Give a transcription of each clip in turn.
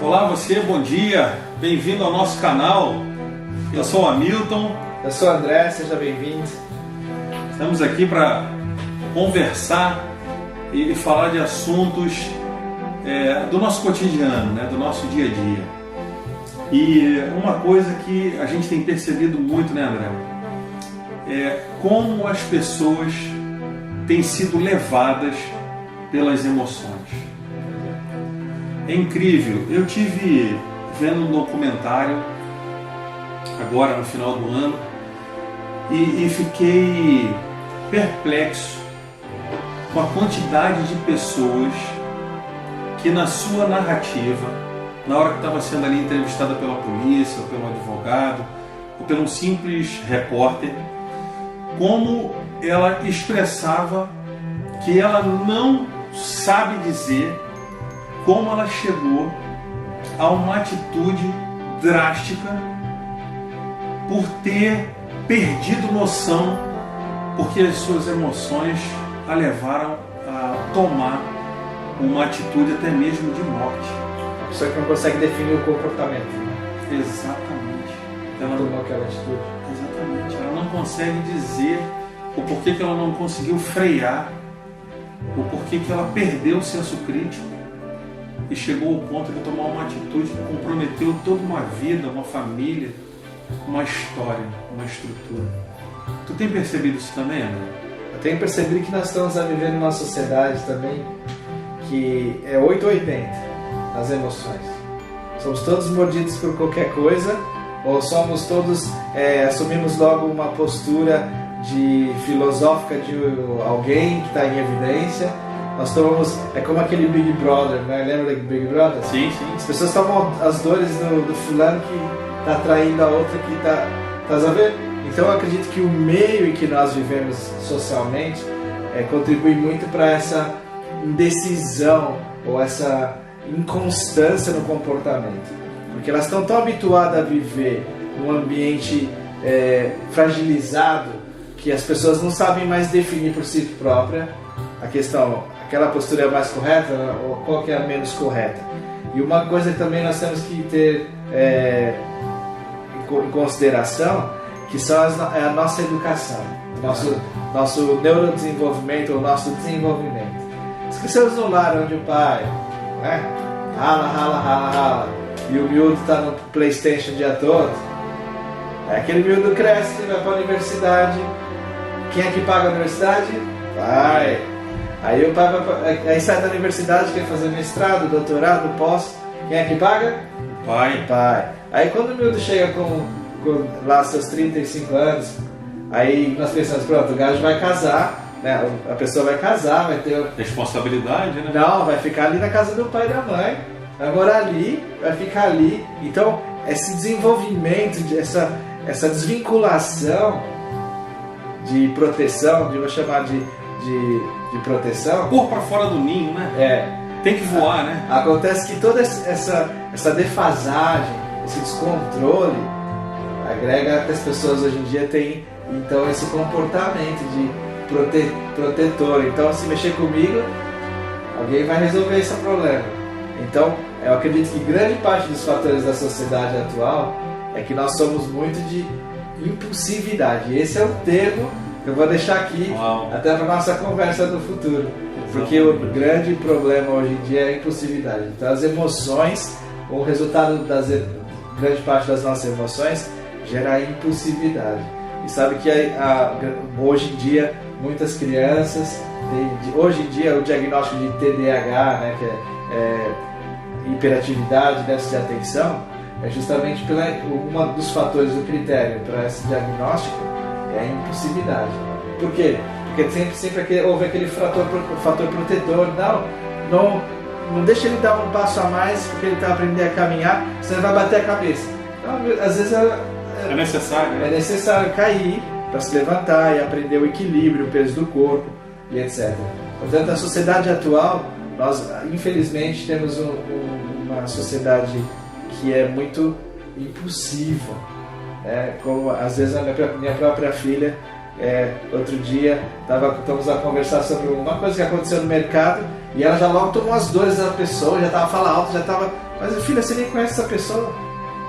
Olá você, bom dia, bem-vindo ao nosso canal. Eu sou o Hamilton. Eu sou o André, seja bem-vindo. Estamos aqui para conversar e falar de assuntos do nosso cotidiano, né? Do nosso dia a dia. E uma coisa que a gente tem percebido muito, né, André? É como as pessoas têm sido levadas pelas emoções. É incrível. Eu tive vendo um documentário agora no final do ano e fiquei perplexo com a quantidade de pessoas que na sua narrativa, na hora que estava sendo ali entrevistada pela polícia, ou pelo advogado, ou pelo um simples repórter, como ela expressava que ela não sabe dizer como ela chegou a uma atitude drástica por ter perdido noção, porque as suas emoções a levaram a tomar uma atitude até mesmo de morte. A pessoa que não consegue definir o comportamento. Exatamente. Ela tomou aquela atitude. Exatamente. Ela não consegue dizer o porquê que ela não conseguiu frear, o porquê que ela perdeu o senso crítico e chegou ao ponto de tomar uma atitude que comprometeu toda uma vida, uma família, uma história, uma estrutura. Tu tem percebido isso também, André? Eu tenho percebido que nós estamos vivendo numa sociedade também que é 880 nas emoções. Somos todos mordidos por qualquer coisa, ou somos todos, assumimos logo uma postura filosófica de alguém que está em evidência. Nós tomamos, é como aquele Big Brother, né? Lembra do Big Brother? Sim, sim. As pessoas tomam as dores do fulano que está traindo a outra que está... Estás a ver? Então eu acredito que o meio em que nós vivemos socialmente contribui muito para essa indecisão ou essa inconstância no comportamento. Porque elas estão tão habituadas a viver num ambiente fragilizado que as pessoas não sabem mais definir por si própria a questão, aquela postura é a mais correta ou qual que é a menos correta. E uma coisa que também nós temos que ter em consideração, que é a nossa educação, nosso neurodesenvolvimento, o nosso desenvolvimento. Se crescemos no lar onde o pai rala, e o miúdo está no PlayStation o dia todo, aquele miúdo cresce, vai para a universidade. Quem é que paga a universidade? Pai. Aí o pai aí sai da universidade, quer fazer mestrado, doutorado, pós. Quem é que paga? Pai. Aí quando o miúdo chega com lá seus 35 anos, aí nós pensamos, pronto, o gajo vai casar, né? A pessoa vai casar, vai ter responsabilidade, né? Não, vai ficar ali na casa do pai e da mãe, vai morar ali, vai ficar ali. Então, esse desenvolvimento, essa desvinculação de proteção, vou chamar de proteção. Pôr para fora do ninho, né? Tem que voar, né? Acontece que toda essa defasagem, esse descontrole, agrega que as pessoas hoje em dia têm então esse comportamento de protetor. Então, se mexer comigo, alguém vai resolver esse problema. Então, eu acredito que grande parte dos fatores da sociedade atual é que nós somos muito de impulsividade. Esse é o termo que eu vou deixar aqui até para a nossa conversa do futuro. Porque o grande problema hoje em dia é a impulsividade. Então, as emoções, o resultado grande parte das nossas emoções gera a impulsividade. E sabe que hoje em dia muitas crianças hoje em dia o diagnóstico de TDAH, né, que é hiperatividade, déficit de atenção, é justamente um dos fatores do critério para esse diagnóstico é a impulsividade. Por quê? Porque sempre houve aquele fator protetor. Não deixa ele dar um passo a mais porque ele está aprendendo a caminhar, senão vai bater a cabeça. Então, às vezes é necessário, né? É necessário cair para se levantar e aprender o equilíbrio, o peso do corpo e etc. Portanto, na sociedade atual, nós infelizmente temos uma sociedade que é muito impulsiva, né? Como às vezes a minha própria filha, Outro dia estamos a conversar sobre uma coisa que aconteceu no mercado e ela já logo tomou as dores da pessoa, já estava falando alto, já estava... Mas filha, você nem conhece essa pessoa,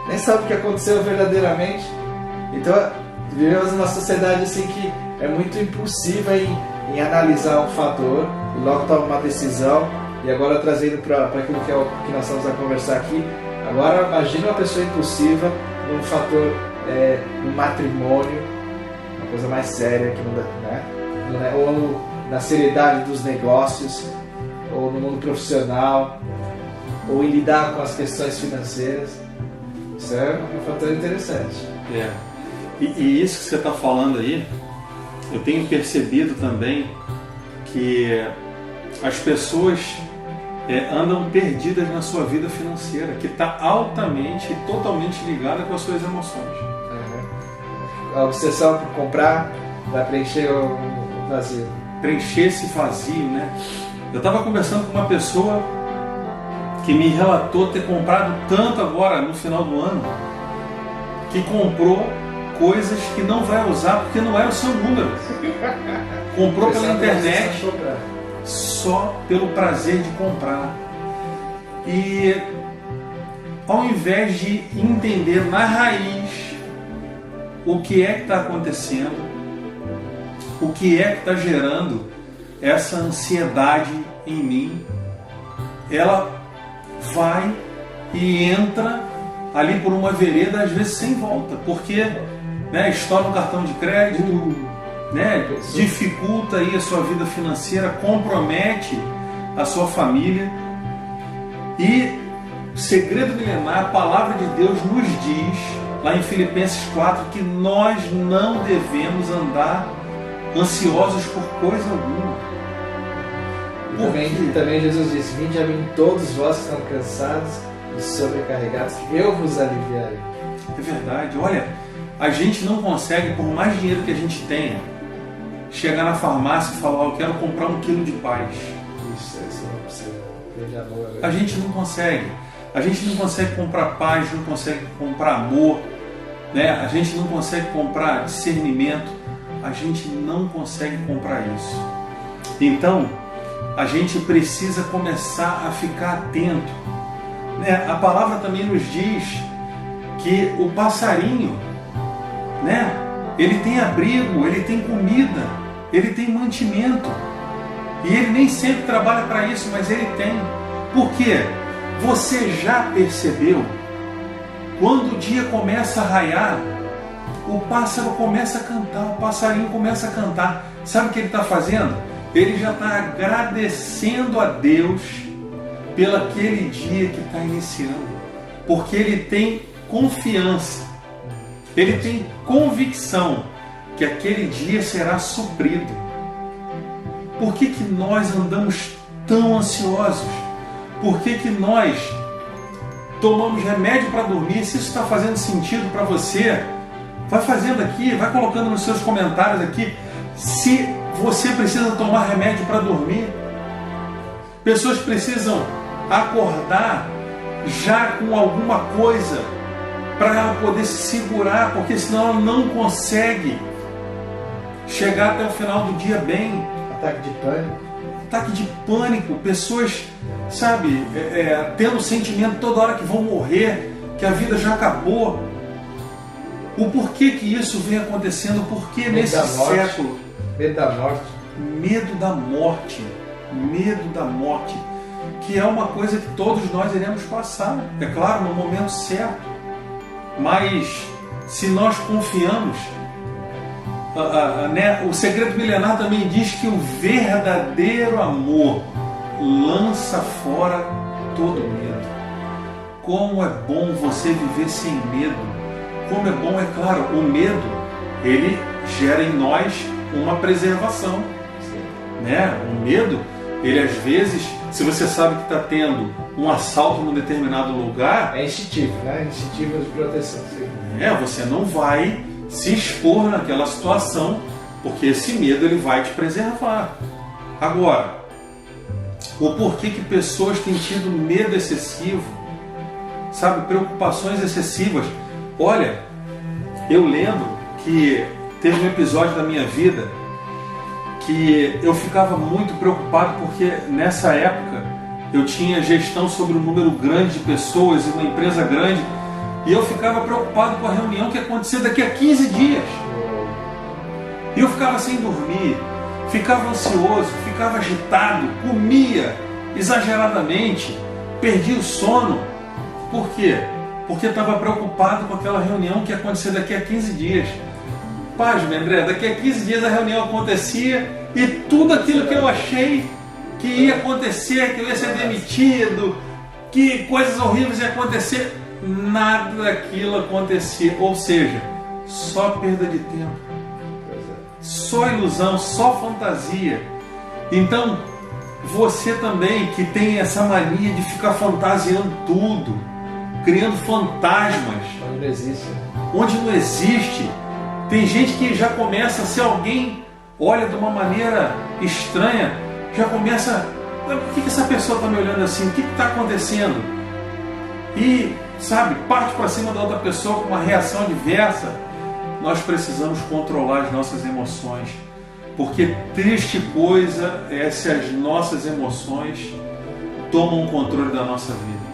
nem sabe o que aconteceu verdadeiramente. Então vivemos numa sociedade assim que é muito impulsiva em analisar um fator e logo toma uma decisão. E agora trazendo para aquilo que nós estamos a conversar aqui, agora imagina uma pessoa impulsiva num fator, no matrimônio, uma coisa mais séria que não dá, né? Ou na seriedade dos negócios, ou no mundo profissional, ou em lidar com as questões financeiras. Isso é um fator interessante. E isso que você está falando aí, eu tenho percebido também que as pessoas andam perdidas na sua vida financeira, que está altamente e totalmente ligada com as suas emoções. A obsessão por comprar vai preencher o vazio. Preencher esse vazio, né? Eu estava conversando com uma pessoa que me relatou ter comprado tanto agora no final do ano, que comprou coisas que não vai usar porque não era o seu número. Comprou pela internet só pelo prazer de comprar. E ao invés de entender na raiz o que é que está acontecendo, o que é que está gerando essa ansiedade em mim, ela vai e entra ali por uma vereda, às vezes sem volta, porque estoura um cartão de crédito, dificulta aí a sua vida financeira, compromete a sua família. E o segredo milenar, a palavra de Deus nos diz, lá em Filipenses 4, que nós não devemos andar ansiosos por coisa alguma. Também Jesus disse: vinde a mim todos vós que estão cansados e sobrecarregados, eu vos aliviarei. É verdade. Olha, a gente não consegue, por mais dinheiro que a gente tenha, chegar na farmácia e falar: eu quero comprar 1 quilo de paz. Isso não é possível. A gente não consegue. A gente não consegue comprar paz, não consegue comprar amor, a gente não consegue comprar discernimento, a gente não consegue comprar isso. Então, a gente precisa começar a ficar atento. A palavra também nos diz que o passarinho, ele tem abrigo, ele tem comida, ele tem mantimento. E ele nem sempre trabalha para isso, mas ele tem. Por quê? Você já percebeu? Quando o dia começa a raiar, o pássaro começa a cantar, o passarinho começa a cantar. Sabe o que ele está fazendo? Ele já está agradecendo a Deus pelo aquele dia que está iniciando. Porque ele tem confiança, ele tem convicção que aquele dia será suprido. Por que nós andamos tão ansiosos? Por que nós tomamos remédio para dormir? Se isso está fazendo sentido para você, vai fazendo aqui, vai colocando nos seus comentários aqui. Se você precisa tomar remédio para dormir, pessoas precisam acordar já com alguma coisa para ela poder se segurar, porque senão ela não consegue chegar até o final do dia bem. Ataque de pânico. Ataque de pânico, pessoas, tendo o sentimento toda hora que vão morrer, que a vida já acabou. O porquê que isso vem acontecendo? Porque nesse século... Medo da morte. Medo da morte. Medo da morte. Que é uma coisa que todos nós iremos passar. É claro, no momento certo. Mas se nós confiamos... o segredo milenar também diz que o verdadeiro amor lança fora todo medo. Como é bom você viver sem medo. Como é bom, é claro, o medo, ele gera em nós uma preservação. O medo, ele às vezes, se você sabe que está tendo um assalto num determinado lugar... É instintivo, instintivo de proteção. Sim. Você não vai se expor naquela situação, porque esse medo ele vai te preservar. Agora, o porquê que pessoas têm tido medo excessivo, preocupações excessivas. Olha, eu lembro que teve um episódio da minha vida que eu ficava muito preocupado, porque nessa época eu tinha gestão sobre um número grande de pessoas e uma empresa grande, e eu ficava preocupado com a reunião que ia acontecer daqui a 15 dias. E eu ficava sem dormir, ficava ansioso, ficava agitado, comia exageradamente, perdia o sono. Por quê? Porque eu estava preocupado com aquela reunião que ia acontecer daqui a 15 dias. Pasme, André, daqui a 15 dias a reunião acontecia e tudo aquilo que eu achei que ia acontecer, que eu ia ser demitido, que coisas horríveis iam acontecer, nada daquilo acontecia. Ou seja, só perda de tempo, só ilusão, só fantasia. Então, você também que tem essa mania de ficar fantasiando tudo, criando fantasmas Onde não existe. onde não existe. Tem gente que já começa, se alguém olha de uma maneira estranha, já começa, por que essa pessoa está me olhando assim? O que está acontecendo? E, sabe, parte para cima da outra pessoa com uma reação adversa. Nós precisamos controlar as nossas emoções, porque triste coisa é se as nossas emoções tomam o controle da nossa vida.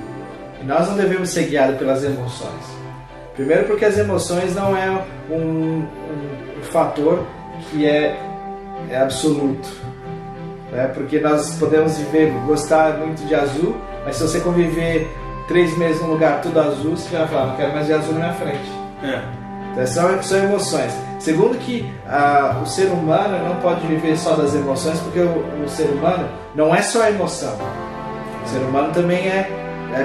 E nós não devemos ser guiados pelas emoções. Primeiro porque as emoções não é um fator que é absoluto. Né? Porque nós podemos gostar muito de azul, mas se você conviver 3 meses num lugar tudo azul, você já vai falar, não quero mais de azul na minha frente. Então são emoções. Segundo que o ser humano não pode viver só das emoções, porque o ser humano não é só emoção. O ser humano também é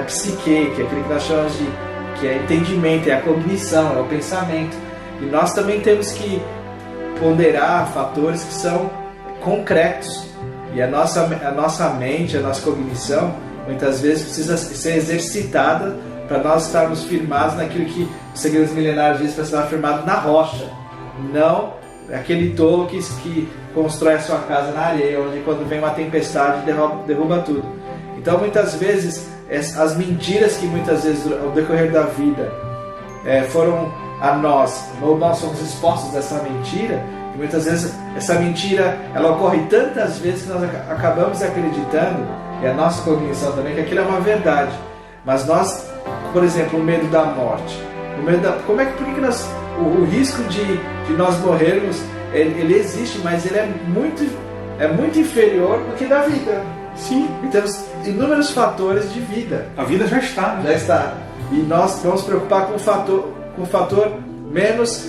psique, que é aquilo que nós chamamos que é entendimento, é a cognição, é o pensamento. E nós também temos que ponderar fatores que são concretos. E a nossa mente, a nossa cognição, muitas vezes precisa ser exercitada para nós estarmos firmados naquilo que os segredos milenares dizem, para estar firmado na rocha. Não aquele tolo que constrói a sua casa na areia, onde quando vem uma tempestade derruba tudo. Então muitas vezes as mentiras que muitas vezes ao decorrer da vida foram a nós, ou nós somos expostos a essa mentira, e muitas vezes essa mentira ela ocorre tantas vezes que nós acabamos acreditando, e a nossa cognição também, que aquilo é uma verdade. Mas nós, por exemplo, o medo da morte, por que nós, o risco de nós morrermos, ele existe, mas ele é muito inferior do que da vida. Sim. E temos inúmeros fatores de vida. A vida já está. Já está. E nós vamos preocupar com o fator menos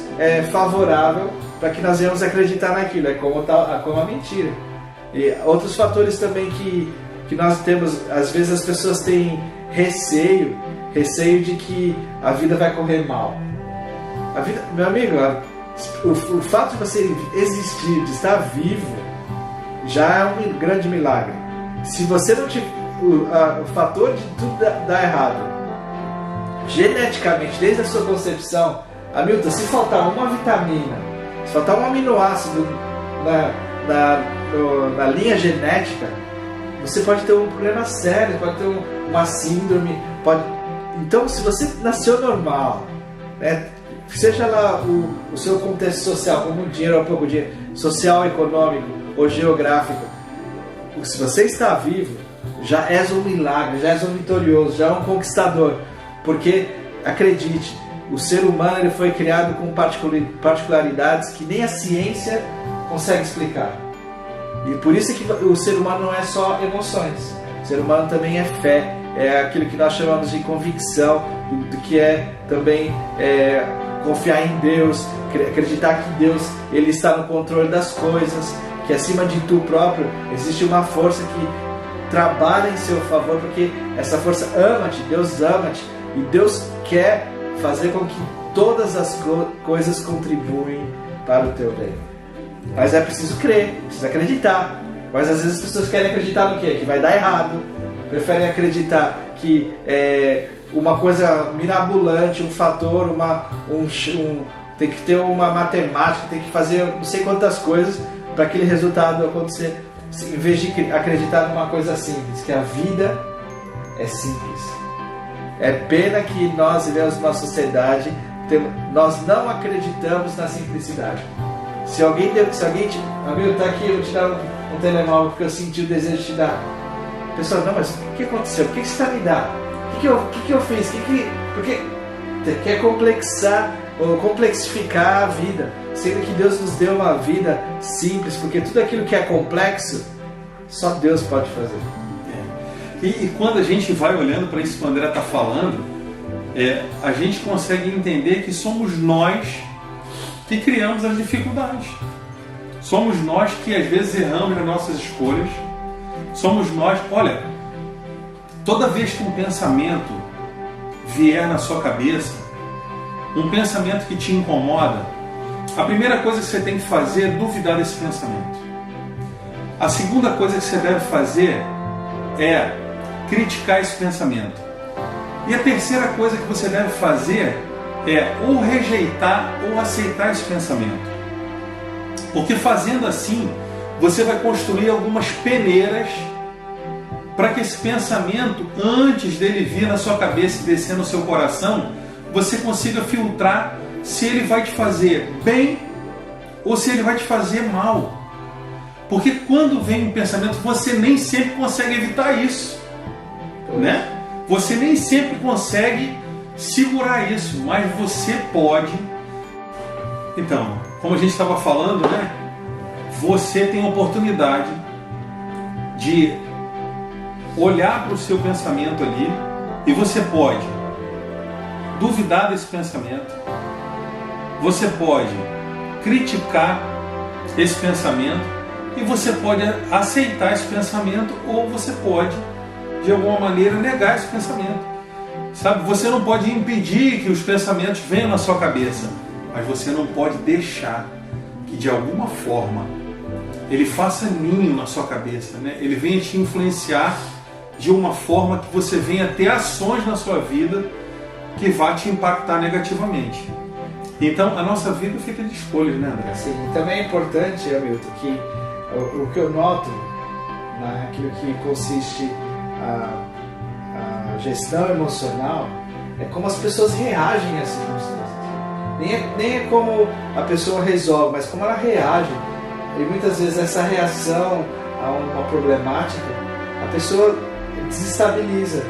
favorável para que nós venhamos acreditar naquilo. É como a mentira. E outros fatores também que nós temos, às vezes as pessoas têm receio de que a vida vai correr mal. A vida, meu amigo, o fato de você existir, de estar vivo, já é um grande milagre. Se você não tiver o fator de tudo dar errado, geneticamente, desde a sua concepção, Hamilton, se faltar uma vitamina, se faltar um aminoácido na linha genética, você pode ter um problema sério, pode ter uma síndrome, Então, se você nasceu normal, né, seja lá o seu contexto social, como dinheiro ou pouco dinheiro, social, econômico ou geográfico, se você está vivo, já és um milagre, já és um vitorioso, já é um conquistador. Porque, acredite, o ser humano ele foi criado com particularidades que nem a ciência consegue explicar. E por isso que o ser humano não é só emoções. O ser humano também é fé, é aquilo que nós chamamos de convicção, do que é também confiar em Deus, acreditar que Deus ele está no controle das coisas, que acima de tu próprio existe uma força que trabalha em seu favor, porque essa força ama-te, Deus ama-te, e Deus quer fazer com que todas as coisas contribuem para o teu bem. Mas é preciso crer, precisa acreditar. Mas às vezes as pessoas querem acreditar no quê? Que vai dar errado. Preferem acreditar que uma coisa mirabolante, um fator, tem que ter uma matemática, tem que fazer não sei quantas coisas para aquele resultado acontecer, em vez de acreditar numa coisa simples, que a vida é simples. É pena que nós vivemos numa sociedade nós não acreditamos na simplicidade. Se alguém amigo, tá aqui, eu vou te dar um telemóvel porque eu senti o desejo de te dar. Pessoal, não, mas o que aconteceu? Por que você está me dando? O que eu fiz? Porque quer complexificar a vida, sendo que Deus nos deu uma vida simples, porque tudo aquilo que é complexo, só Deus pode fazer. E quando a gente vai olhando para isso que o André está falando, a gente consegue entender que somos nós que criamos as dificuldades. Somos nós que às vezes erramos nas nossas escolhas. Somos nós, olha, toda vez que um pensamento vier na sua cabeça, um pensamento que te incomoda, a primeira coisa que você tem que fazer é duvidar desse pensamento. A segunda coisa que você deve fazer é criticar esse pensamento. E a terceira coisa que você deve fazer é ou rejeitar ou aceitar esse pensamento. Porque fazendo assim, você vai construir algumas peneiras para que esse pensamento, antes dele vir na sua cabeça e descer no seu coração, você consiga filtrar se ele vai te fazer bem ou se ele vai te fazer mal. Porque quando vem um pensamento, você nem sempre consegue evitar isso, né? Você nem sempre consegue segurar isso, mas você pode. Então, como a gente estava falando, né? Você tem a oportunidade de olhar para o seu pensamento ali e você pode duvidar desse pensamento, você pode criticar esse pensamento e você pode aceitar esse pensamento ou você pode, de alguma maneira, negar esse pensamento. Sabe? Você não pode impedir que os pensamentos venham na sua cabeça, mas você não pode deixar que, de alguma forma, ele faça ninho na sua cabeça, né? Ele venha te influenciar de uma forma que você venha ter ações na sua vida que vá te impactar negativamente. Então, a nossa vida é feita de escolhas, né, André? Sim, também é importante, Hamilton, que o que eu noto naquilo que consiste a gestão emocional é como as pessoas reagem às circunstâncias. Nem é como a pessoa resolve, mas como ela reage. E muitas vezes essa reação a uma problemática, a pessoa desestabiliza,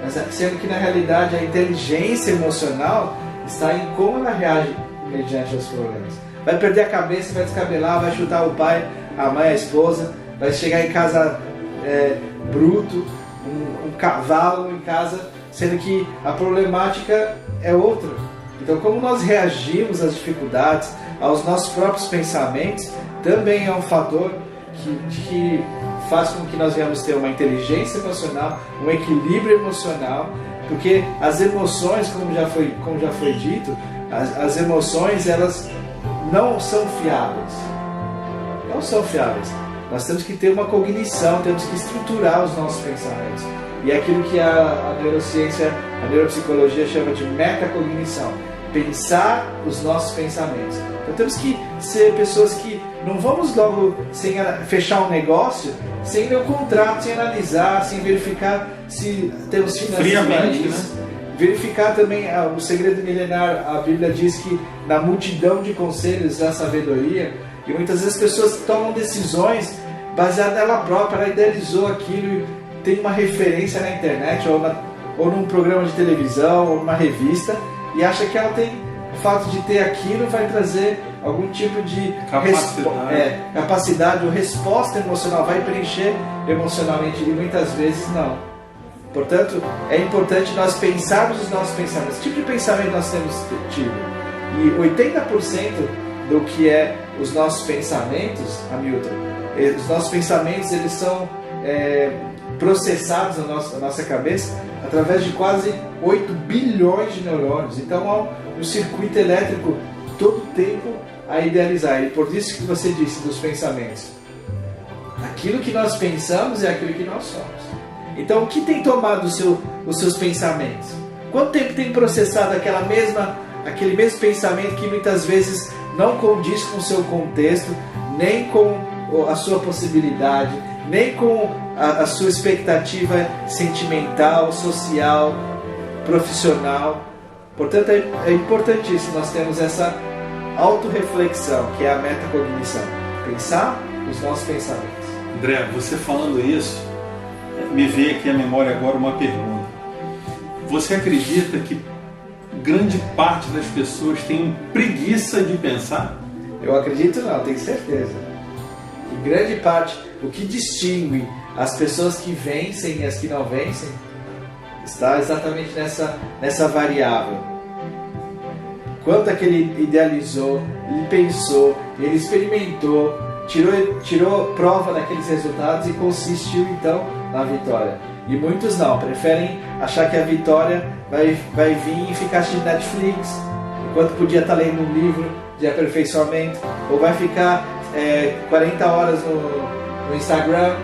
mas sendo que na realidade a inteligência emocional está em como ela reage mediante os problemas. Vai perder a cabeça, vai descabelar, vai chutar o pai, a mãe, a esposa, vai chegar em casa bruto, um cavalo em casa, sendo que a problemática é outra. Então, como nós reagimos às dificuldades, aos nossos próprios pensamentos, também é um fator que faz com que nós venhamos ter uma inteligência emocional, um equilíbrio emocional, porque as emoções, como já foi dito, as emoções, elas não são fiáveis. Não são fiáveis. Nós temos que ter uma cognição, temos que estruturar os nossos pensamentos. E é aquilo que a neurociência, a neuropsicologia chama de metacognição. Pensar os nossos pensamentos. Então temos que ser pessoas que não vamos logo fechar um negócio sem ler o contrato, sem analisar, sem verificar se temos finanças para isso. Né? Verificar também o segredo milenar. A Bíblia diz que na multidão de conselhos há sabedoria. E muitas vezes as pessoas tomam decisões baseadas nela própria. Ela idealizou aquilo, tem uma referência na internet ou num programa de televisão ou numa revista e acha que ela tem, o fato de ter aquilo vai trazer algum tipo de capacidade ou resposta emocional, vai preencher emocionalmente, e muitas vezes não. Portanto, é importante nós pensarmos os nossos pensamentos. Que tipo de pensamento nós temos tido? E 80% do que é os nossos pensamentos, Hamilton, os nossos pensamentos, eles são processados na nossa cabeça através de quase 8 bilhões de neurônios. Então há um circuito elétrico todo o tempo a idealizar. E por isso que você disse dos pensamentos. Aquilo que nós pensamos é aquilo que nós somos. Então o que tem tomado os seus pensamentos? Quanto tempo tem processado aquele mesmo pensamento que muitas vezes não condiz com o seu contexto, nem com a sua possibilidade, nem com a sua expectativa sentimental, social, profissional. Portanto, é importantíssimo nós termos essa autorreflexão, que é a metacognição. Pensar os nossos pensamentos. André, você falando isso, me veio aqui à memória agora uma pergunta. Você acredita que grande parte das pessoas tem preguiça de pensar? Eu acredito não, tenho certeza. E grande parte, o que distingue as pessoas que vencem e as que não vencem, está exatamente nessa variável. Quanto é que ele idealizou, ele pensou, ele experimentou, tirou prova daqueles resultados e consistiu então na vitória. E muitos não, preferem achar que a vitória vai vir e ficar assistindo Netflix, enquanto podia estar lendo um livro de aperfeiçoamento, ou vai ficar 40 horas no Instagram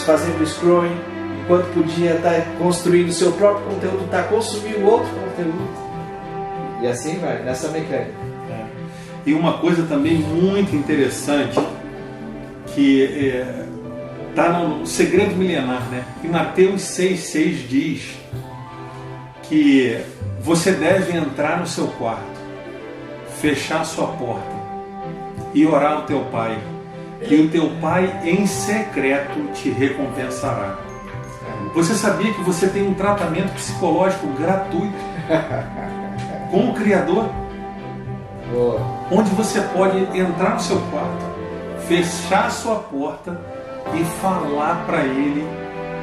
fazendo scrolling, enquanto podia estar construindo o seu próprio conteúdo, estar consumindo outro conteúdo. E assim vai, nessa mecânica. E uma coisa também muito interessante, que está no segredo milenar, né? Em Mateus 6,6 diz que você deve entrar no seu quarto, fechar sua porta e orar ao teu pai, e o teu pai em secreto te recompensará. Você sabia que você tem um tratamento psicológico gratuito com o Criador? Boa. Onde você pode entrar no seu quarto, fechar sua porta e falar para Ele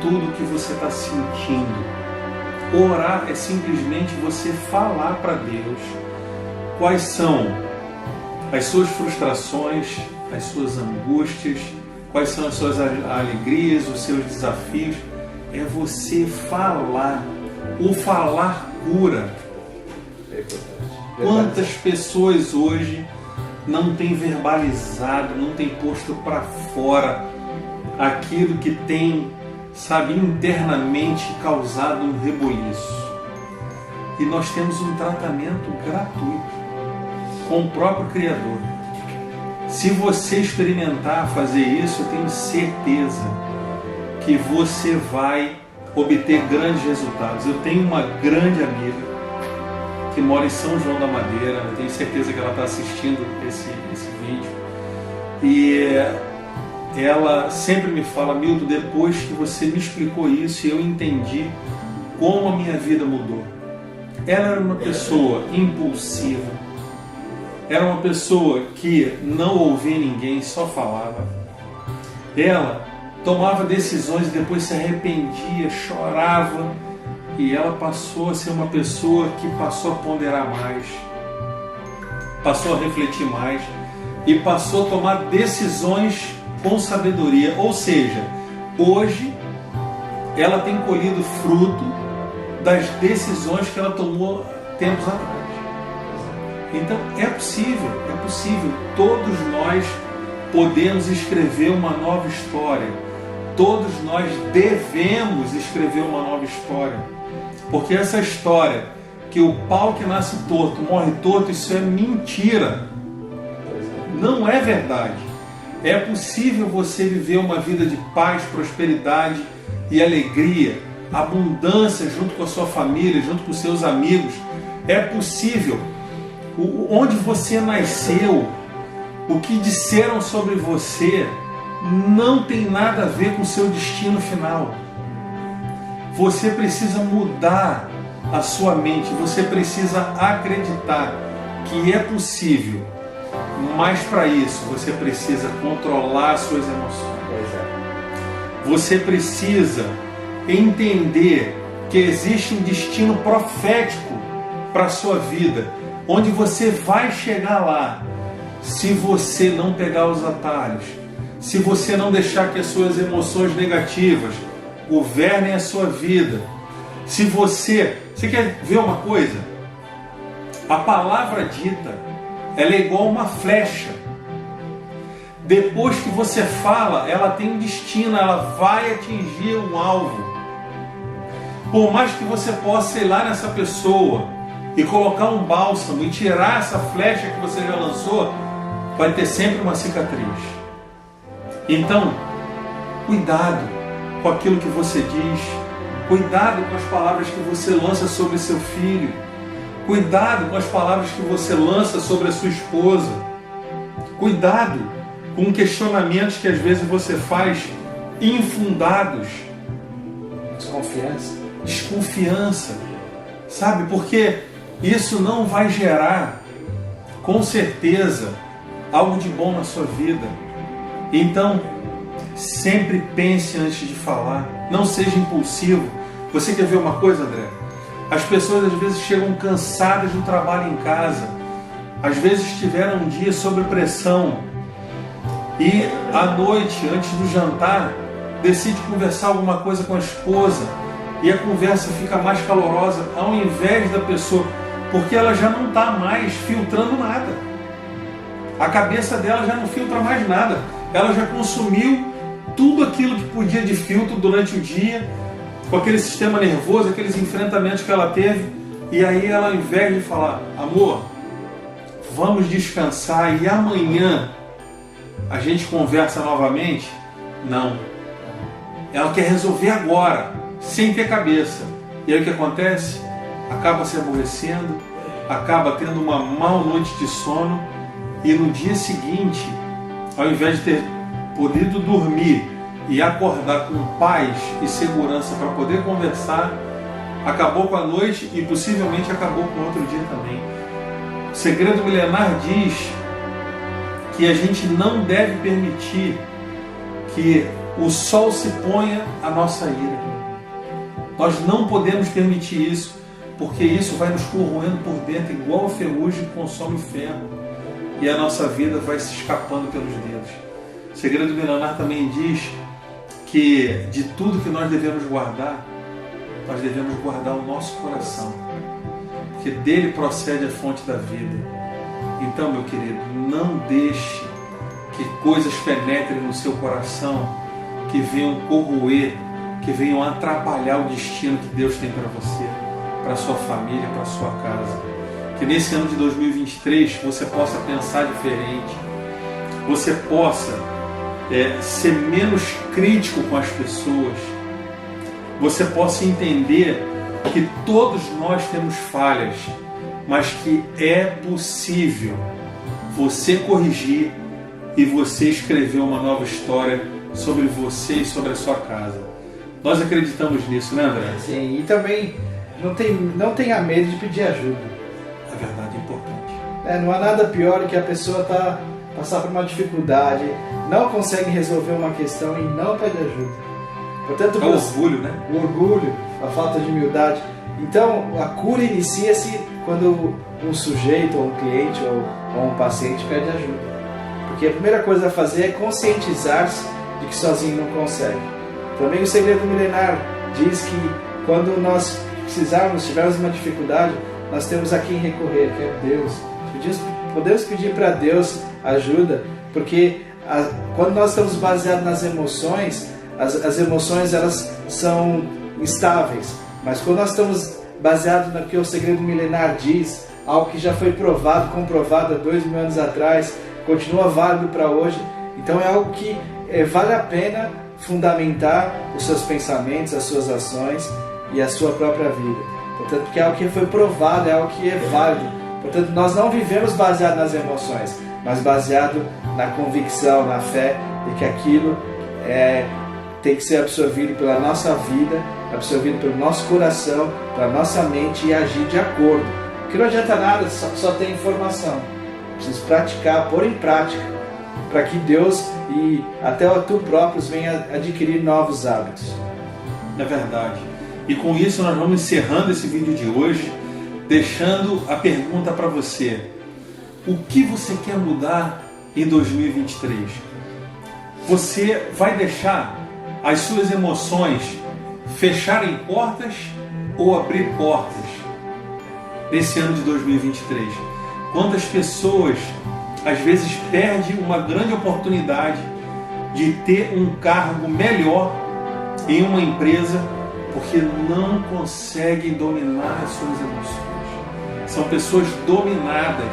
tudo o que você está sentindo. Orar é simplesmente você falar para Deus quais são as suas frustrações, as suas angústias, quais são as suas alegrias, os seus desafios. É você falar. O falar cura. Quantas pessoas hoje não têm verbalizado, não têm posto para fora aquilo que tem, sabe, internamente causado um reboliço. E nós temos um tratamento gratuito com o próprio Criador. Se você experimentar fazer isso, eu tenho certeza que você vai obter grandes resultados. Eu tenho uma grande amiga que mora em São João da Madeira, eu tenho certeza que ela está assistindo esse vídeo, e ela sempre me fala: Milton, depois que você me explicou isso, eu entendi como a minha vida mudou. Ela era uma pessoa impulsiva, era uma pessoa que não ouvia ninguém, só falava. Ela tomava decisões e depois se arrependia, chorava, e ela passou a ser uma pessoa que passou a ponderar mais, passou a refletir mais e passou a tomar decisões com sabedoria. Ou seja, hoje ela tem colhido fruto das decisões que ela tomou tempos atrás. Então é possível. Todos nós podemos escrever uma nova história. Todos nós devemos escrever uma nova história. Porque essa história que o pau que nasce torto morre torto, isso é mentira. Não é verdade. É possível você viver uma vida de paz, prosperidade e alegria, abundância junto com a sua família, junto com os seus amigos. É possível. Onde você nasceu, o que disseram sobre você, não tem nada a ver com o seu destino final. Você precisa mudar a sua mente, você precisa acreditar que é possível, mas para isso você precisa controlar as suas emoções. Você precisa entender que existe um destino profético para a sua vida, onde você vai chegar lá, se você não pegar os atalhos, se você não deixar que as suas emoções negativas governem a sua vida. Se você quer ver uma coisa? A palavra dita, ela é igual uma flecha. Depois que você fala, ela tem um destino, ela vai atingir um alvo. Por mais que você possa ir lá nessa pessoa e colocar um bálsamo e tirar essa flecha que você já lançou, vai ter sempre uma cicatriz. Então, cuidado com aquilo que você diz, cuidado com as palavras que você lança sobre seu filho, Cuidado com as palavras que você lança sobre a sua esposa. Cuidado com questionamentos que às vezes você faz infundados. Desconfiança. Sabe? Porque isso não vai gerar, com certeza, algo de bom na sua vida. Então, sempre pense antes de falar. Não seja impulsivo. Você quer ver uma coisa, André? As pessoas às vezes chegam cansadas do trabalho em casa. Às vezes tiveram um dia sob pressão. E à noite, antes do jantar, decide conversar alguma coisa com a esposa. E a conversa fica mais calorosa ao invés da pessoa. Porque ela já não está mais filtrando nada. A cabeça dela já não filtra mais nada. Ela já consumiu tudo aquilo que podia de filtro durante o dia, com aquele sistema nervoso, aqueles enfrentamentos que ela teve. E aí ela, ao invés de falar, amor, vamos descansar e amanhã a gente conversa novamente, não. Ela quer resolver agora, sem ter cabeça. E aí o que acontece? Acaba se aborrecendo, acaba tendo uma má noite de sono e no dia seguinte, ao invés de ter podido dormir e acordar com paz e segurança para poder conversar, acabou com a noite e possivelmente acabou com outro dia também. O segredo milenar diz que a gente não deve permitir que o sol se ponha à nossa ira. Nós não podemos permitir isso, porque isso vai nos corroendo por dentro, igual a ferrugem que consome o ferro. E a nossa vida vai se escapando pelos dedos. O segredo milenar também diz que de tudo que nós devemos guardar o nosso coração. Porque dele procede a fonte da vida. Então, meu querido, não deixe que coisas penetrem no seu coração, que venham corroer, que venham atrapalhar o destino que Deus tem para você, para a sua família, para a sua casa. Que nesse ano de 2023 você possa pensar diferente, você possa ser menos crítico com as pessoas, você possa entender que todos nós temos falhas, mas que é possível você corrigir e você escrever uma nova história sobre você e sobre a sua casa. Nós acreditamos nisso, né, André? Sim, e também não tenha medo de pedir ajuda. É verdade, é importante. Não há nada pior do que a pessoa passar por uma dificuldade, não consegue resolver uma questão e não pede ajuda. Portanto, é o orgulho, né? O orgulho, a falta de humildade. Então, a cura inicia-se quando um sujeito, ou um cliente, ou um paciente pede ajuda. Porque a primeira coisa a fazer é conscientizar-se de que sozinho não consegue. Também o segredo milenar diz que quando nós tivermos uma dificuldade, nós temos a quem recorrer, que é Deus. Podemos pedir para Deus ajuda, porque quando nós estamos baseados nas emoções, as emoções elas são instáveis. Mas quando nós estamos baseados no que o segredo milenar diz, algo que já foi comprovado há 2000 anos atrás, continua válido para hoje, então é algo que vale a pena fundamentar os seus pensamentos, as suas ações e a sua própria vida. Portanto, porque é algo que foi provado, é algo que é válido. Portanto, nós não vivemos baseado nas emoções, mas baseado na convicção, na fé de que aquilo tem que ser absorvido pela nossa vida, absorvido pelo nosso coração, pela nossa mente e agir de acordo. Porque não adianta nada só ter informação. Preciso praticar, pôr em prática, para que Deus e até tu próprios venham adquirir novos hábitos. É verdade. E com isso nós vamos encerrando esse vídeo de hoje, deixando a pergunta para você. O que você quer mudar em 2023? Você vai deixar as suas emoções fecharem portas ou abrir portas nesse ano de 2023? Quantas pessoas às vezes perdem uma grande oportunidade de ter um cargo melhor em uma empresa porque não conseguem dominar as suas emoções? São pessoas dominadas,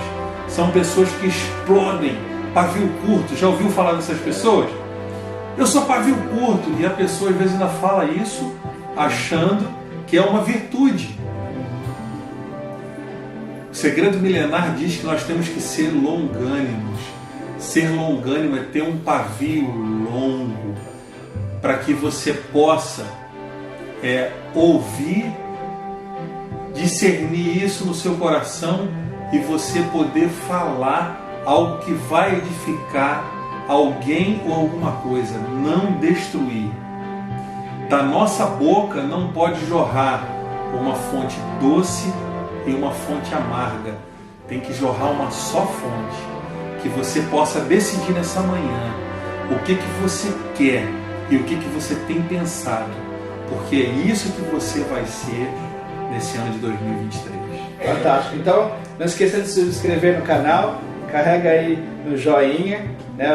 são pessoas que explodem, pavio curto. Já ouviu falar dessas pessoas? Eu sou pavio curto, e a pessoa às vezes ainda fala isso achando que é uma virtude. O segredo milenar diz que nós temos que ser longânimos. Ser longânimo é ter um pavio longo, para que você possa ouvir, discernir isso no seu coração e você poder falar algo que vai edificar alguém ou alguma coisa, não destruir. Da nossa boca não pode jorrar uma fonte doce e uma fonte amarga. Tem que jorrar uma só fonte, que você possa decidir nessa manhã o que você quer e o que você tem pensado, porque é isso que você vai ser nesse ano de 2023. Fantástico. Então, não esqueça de se inscrever no canal, carrega aí no joinha, né,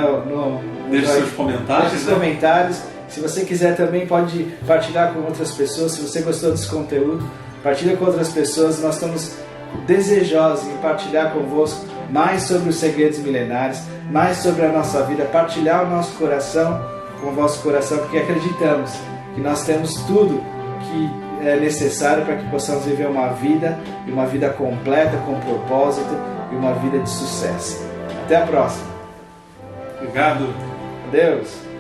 deixe seus comentários. Deixe seus comentários. Se você quiser também pode partilhar com outras pessoas. Se você gostou desse conteúdo, partilha com outras pessoas. Nós estamos desejosos em partilhar convosco mais sobre os segredos milenares, mais sobre a nossa vida, partilhar o nosso coração com o vosso coração, porque acreditamos que nós temos tudo que é necessário para que possamos viver uma vida, e uma vida completa, com propósito, e uma vida de sucesso. Até a próxima. Obrigado. Adeus.